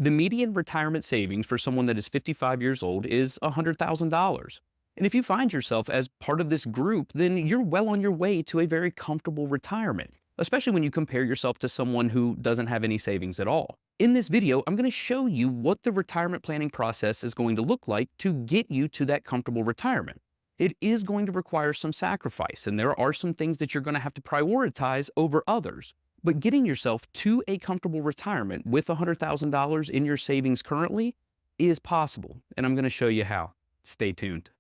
The median retirement savings for someone that is 55 years old is $100,000. And if you find yourself as part of this group, then you're well on your way to a very comfortable retirement, especially when you compare yourself to someone who doesn't have any savings at all. In this video, I'm going to show you what the retirement planning process is going to look like to get you to that comfortable retirement. It is going to require some sacrifice, and there are some things that you're going to have to prioritize over others. But getting yourself to a comfortable retirement with $100,000 in your savings currently is possible, and I'm going to show you how. Stay tuned.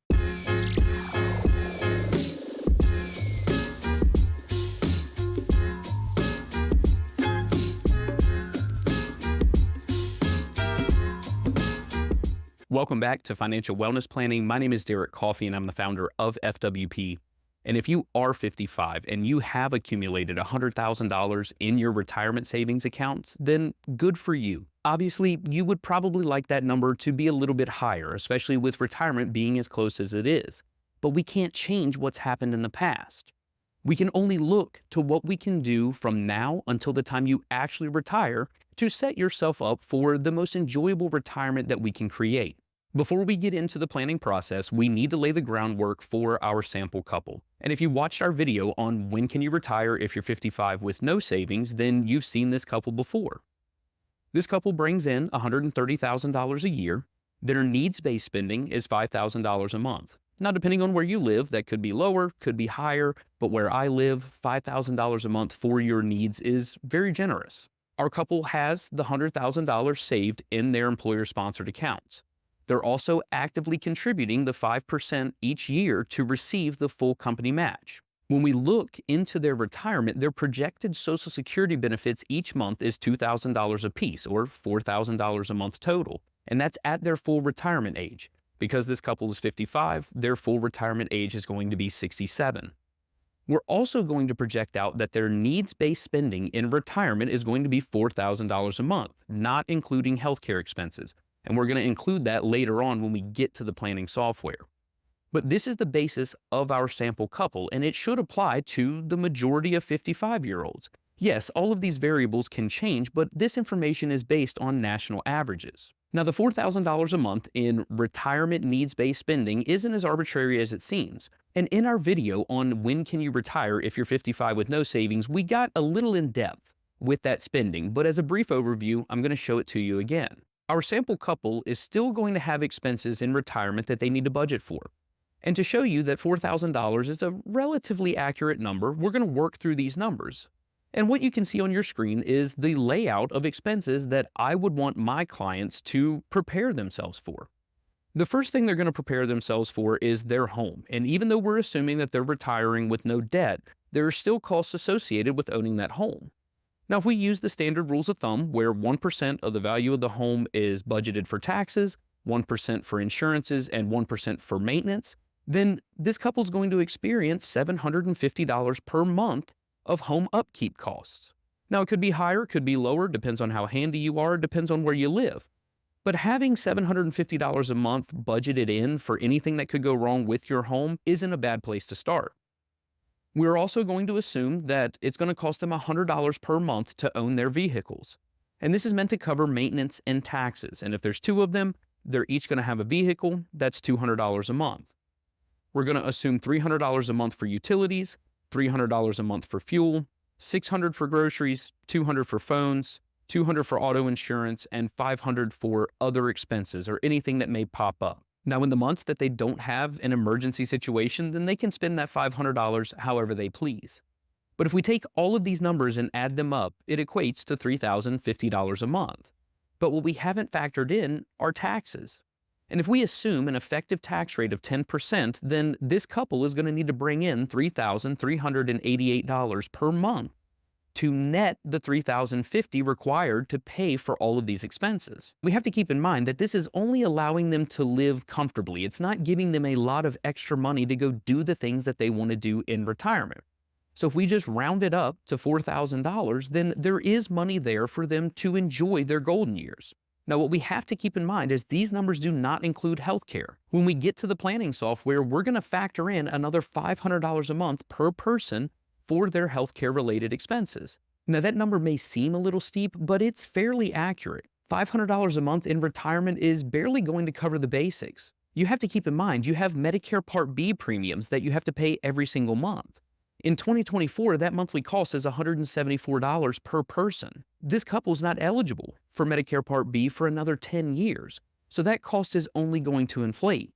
Welcome back to Financial Wellness Planning. My name is Derek Coffey, and I'm the founder of FWP. And if you are 55 and you have accumulated $100,000 in your retirement savings accounts, then good for you. Obviously, you would probably like that number to be a little bit higher, especially with retirement being as close as it is. But we can't change what's happened in the past. We can only look to what we can do from now until the time you actually retire to set yourself up for the most enjoyable retirement that we can create. Before we get into the planning process, we need to lay the groundwork for our sample couple. And if you watched our video on when can you retire if you're 55 with no savings, then you've seen this couple before. This couple brings in $130,000 a year. Their needs-based spending is $5,000 a month. Now, depending on where you live, that could be lower, could be higher, but where I live, $5,000 a month for your needs is very generous. Our couple has the $100,000 saved in their employer-sponsored accounts. They're also actively contributing the 5% each year to receive the full company match. When we look into their retirement, their projected Social Security benefits each month is $2,000 apiece, or $4,000 a month total, and that's at their full retirement age. Because this couple is 55, their full retirement age is going to be 67. We're also going to project out that their needs-based spending in retirement is going to be $4,000 a month, not including healthcare expenses. And we're going to include that later on when we get to the planning software. But this is the basis of our sample couple, and it should apply to the majority of 55-year-olds. Yes, all of these variables can change, but this information is based on national averages. Now, the $4,000 a month in retirement needs-based spending isn't as arbitrary as it seems. And in our video on when can you retire if you're 55 with no savings, we got a little in depth with that spending, but as a brief overview, I'm going to show it to you again. Our sample couple is still going to have expenses in retirement that they need to budget for. And to show you that $4,000 is a relatively accurate number, we're going to work through these numbers. And what you can see on your screen is the layout of expenses that I would want my clients to prepare themselves for. The first thing they're going to prepare themselves for is their home. And even though we're assuming that they're retiring with no debt, there are still costs associated with owning that home. Now, if we use the standard rules of thumb, where 1% of the value of the home is budgeted for taxes, 1% for insurances, and 1% for maintenance, then this couple is going to experience $750 per month of home upkeep costs. Now, it could be higher, it could be lower, depends on how handy you are, depends on where you live. But having $750 a month budgeted in for anything that could go wrong with your home isn't a bad place to start. We're also going to assume that it's going to cost them $100 per month to own their vehicles. And this is meant to cover maintenance and taxes. And if there's two of them, they're each going to have a vehicle. That's $200 a month. We're going to assume $300 a month for utilities, $300 a month for fuel, $600 for groceries, $200 for phones, $200 for auto insurance, and $500 for other expenses or anything that may pop up. Now, in the months that they don't have an emergency situation, then they can spend that $500 however they please. But if we take all of these numbers and add them up, it equates to $3,050 a month. But what we haven't factored in are taxes. And if we assume an effective tax rate of 10%, then this couple is going to need to bring in $3,388 per month to net the $3,050 required to pay for all of these expenses. We have to keep in mind that this is only allowing them to live comfortably. It's not giving them a lot of extra money to go do the things that they want to do in retirement. So if we just round it up to $4,000, then there is money there for them to enjoy their golden years. Now, what we have to keep in mind is these numbers do not include healthcare. When we get to the planning software, we're going to factor in another $500 a month per person for their healthcare related expenses. Now, that number may seem a little steep, but it's fairly accurate. $500 a month in retirement is barely going to cover the basics. You have to keep in mind, you have Medicare Part B premiums that you have to pay every single month. In 2024, that monthly cost is $174 per person. This couple's not eligible for Medicare Part B for another 10 years, so that cost is only going to inflate.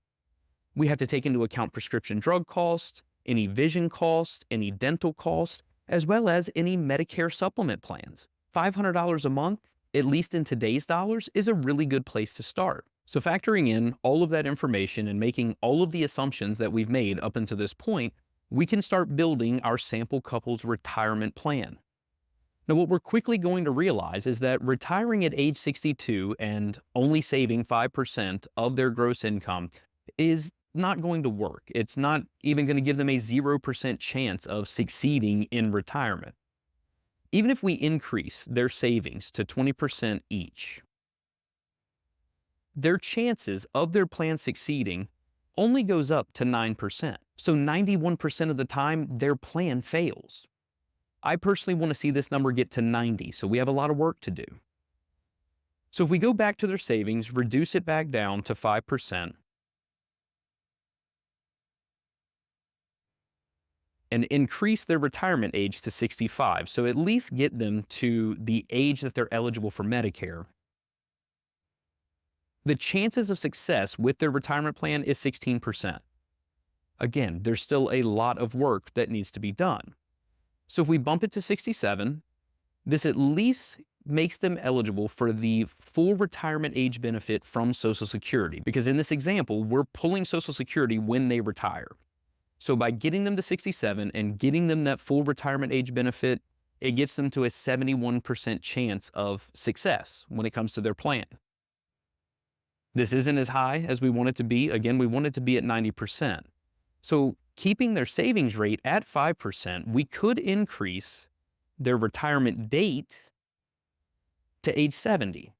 We have to take into account prescription drug costs, any vision costs, any dental costs, as well as any Medicare supplement plans. $500 a month, at least in today's dollars, is a really good place to start. So factoring in all of that information and making all of the assumptions that we've made up until this point, we can start building our sample couple's retirement plan. Now, what we're quickly going to realize is that retiring at age 62 and only saving 5% of their gross income is not going to work. It's not even going to give them a 0% chance of succeeding in retirement. Even if we increase their savings to 20% each, their chances of their plan succeeding only goes up to 9%. So 91% of the time, their plan fails. I personally want to see this number get to 90, so we have a lot of work to do. So if we go back to their savings, reduce it back down to 5%, and increase their retirement age to 65, so at least get them to the age that they're eligible for Medicare, the chances of success with their retirement plan is 16%. Again, there's still a lot of work that needs to be done. So if we bump it to 67, this at least makes them eligible for the full retirement age benefit from Social Security, because in this example, we're pulling Social Security when they retire. So by getting them to 67 and getting them that full retirement age benefit, it gets them to a 71% chance of success when it comes to their plan. This isn't as high as we want it to be. Again, we want it to be at 90%. So keeping their savings rate at 5%, we could increase their retirement date to age 70.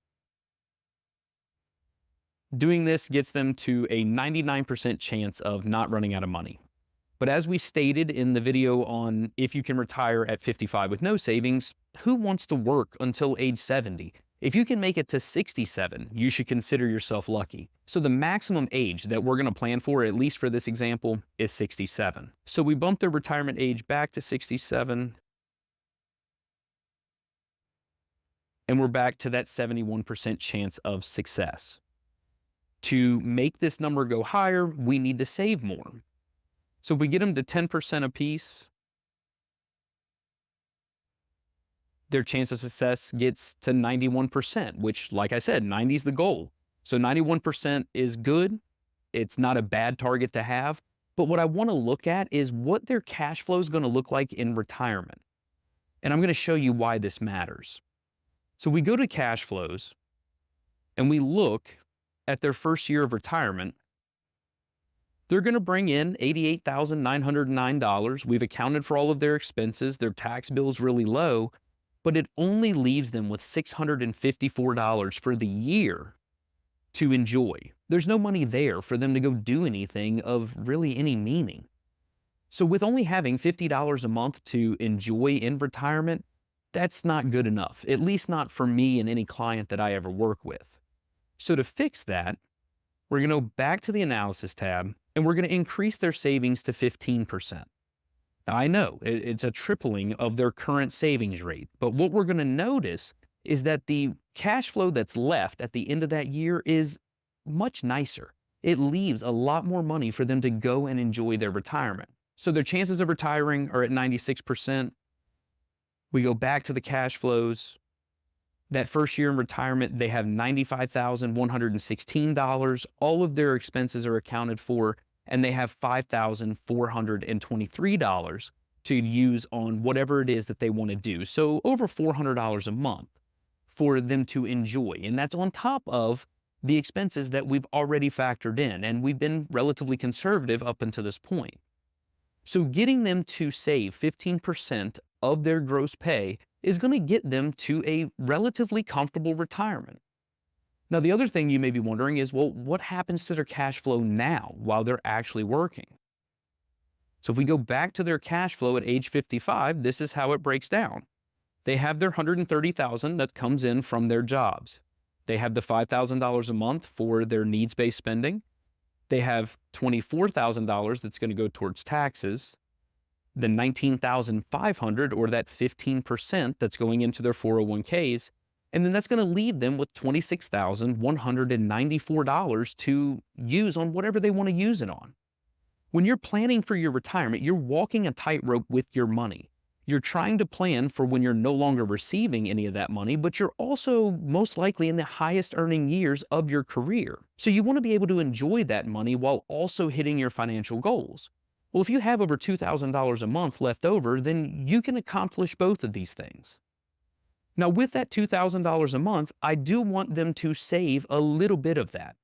Doing this gets them to a 99% chance of not running out of money. But as we stated in the video on if you can retire at 55 with no savings, who wants to work until age 70? If you can make it to 67, you should consider yourself lucky. So the maximum age that we're going to plan for, at least for this example, is 67. So we bump their retirement age back to 67, and we're back to that 71% chance of success. To make this number go higher, we need to save more. So if we get them to 10% apiece, their chance of success gets to 91%, which, like I said, 90 is the goal. So 91% is good. It's not a bad target to have. But what I want to look at is what their cash flow is going to look like in retirement. And I'm going to show you why this matters. So we go to cash flows and we look at their first year of retirement. They're going to bring in $88,909. We've accounted for all of their expenses. Their tax bill is really low, but it only leaves them with $654 for the year to enjoy. There's no money there for them to go do anything of really any meaning. So with only having $50 a month to enjoy in retirement, that's not good enough, at least not for me and any client that I ever work with. So to fix that, we're going to go back to the analysis tab and we're going to increase their savings to 15%. Now, I know it's a tripling of their current savings rate, but what we're going to notice is that the cash flow that's left at the end of that year is much nicer. It leaves a lot more money for them to go and enjoy their retirement. So their chances of retiring are at 96%. We go back to the cash flows. That first year in retirement, they have $95,116. All of their expenses are accounted for, and they have $5,423 to use on whatever it is that they want to do. So over $400 a month for them to enjoy. And that's on top of the expenses that we've already factored in. And we've been relatively conservative up until this point. So getting them to save 15% of their gross pay is going to get them to a relatively comfortable retirement. Now, the other thing you may be wondering is, well, what happens to their cash flow now while they're actually working? So if we go back to their cash flow at age 55, this is how it breaks down. They have their $130,000 that comes in from their jobs. They have the $5,000 a month for their needs-based spending. They have $24,000 that's going to go towards taxes. The $19,500 or that 15% that's going into their 401ks. And then that's going to leave them with $26,194 to use on whatever they want to use it on. When you're planning for your retirement, you're walking a tightrope with your money. You're trying to plan for when you're no longer receiving any of that money, but you're also most likely in the highest earning years of your career. So you want to be able to enjoy that money while also hitting your financial goals. Well, if you have over $2,000 a month left over, then you can accomplish both of these things. Now, with that $2,000 a month, I do want them to save a little bit of that.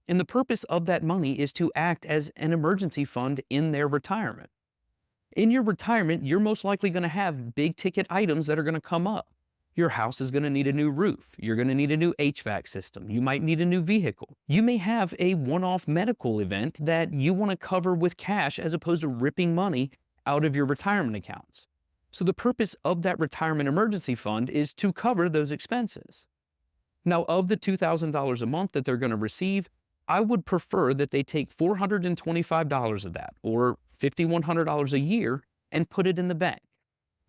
And the purpose of that money is to act as an emergency fund in their retirement. In your retirement, you're most likely going to have big ticket items that are going to come up. Your house is going to need a new roof. You're going to need a new HVAC system. You might need a new vehicle. You may have a one-off medical event that you want to cover with cash as opposed to ripping money out of your retirement accounts. So the purpose of that retirement emergency fund is to cover those expenses. Now, of the $2,000 a month that they're going to receive, I would prefer that they take $425 of that, or $5,100 a year, and put it in the bank.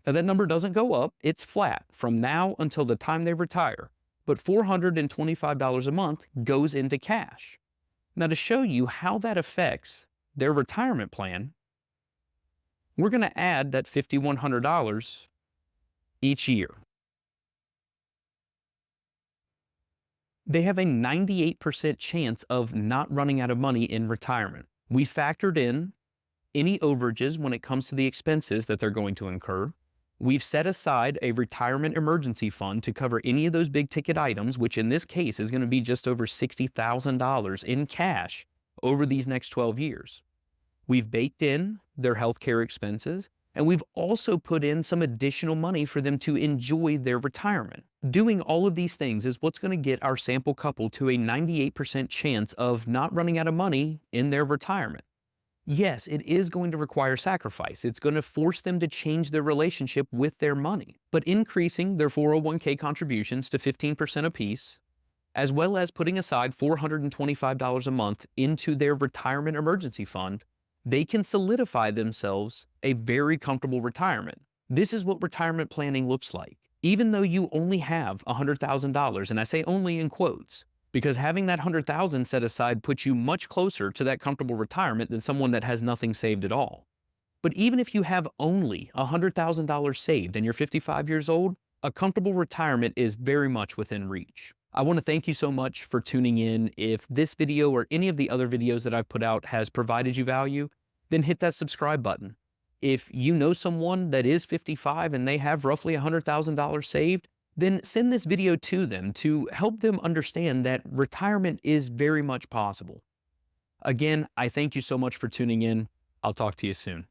Now, that number doesn't go up. It's flat from now until the time they retire, but $425 a month goes into cash. Now, to show you how that affects their retirement plan, we're going to add that $5,100 each year. They have a 98% chance of not running out of money in retirement. We factored in any overages when it comes to the expenses that they're going to incur. We've set aside a retirement emergency fund to cover any of those big ticket items, which in this case is going to be just over $60,000 in cash over these next 12 years. We've baked in their healthcare expenses, and we've also put in some additional money for them to enjoy their retirement. Doing all of these things is what's going to get our sample couple to a 98% chance of not running out of money in their retirement. Yes, it is going to require sacrifice. It's going to force them to change their relationship with their money. But increasing their 401k contributions to 15% apiece, as well as putting aside $425 a month into their retirement emergency fund, they can solidify themselves a very comfortable retirement. This is what retirement planning looks like. Even though you only have $100,000, and I say only in quotes, because having that $100,000 set aside puts you much closer to that comfortable retirement than someone that has nothing saved at all. But even if you have only $100,000 saved and you're 55 years old, a comfortable retirement is very much within reach. I want to thank you so much for tuning in. If this video or any of the other videos that I've put out has provided you value, then hit that subscribe button. If you know someone that is 55 and they have roughly $100,000 saved, then send this video to them to help them understand that retirement is very much possible. Again, I thank you so much for tuning in. I'll talk to you soon.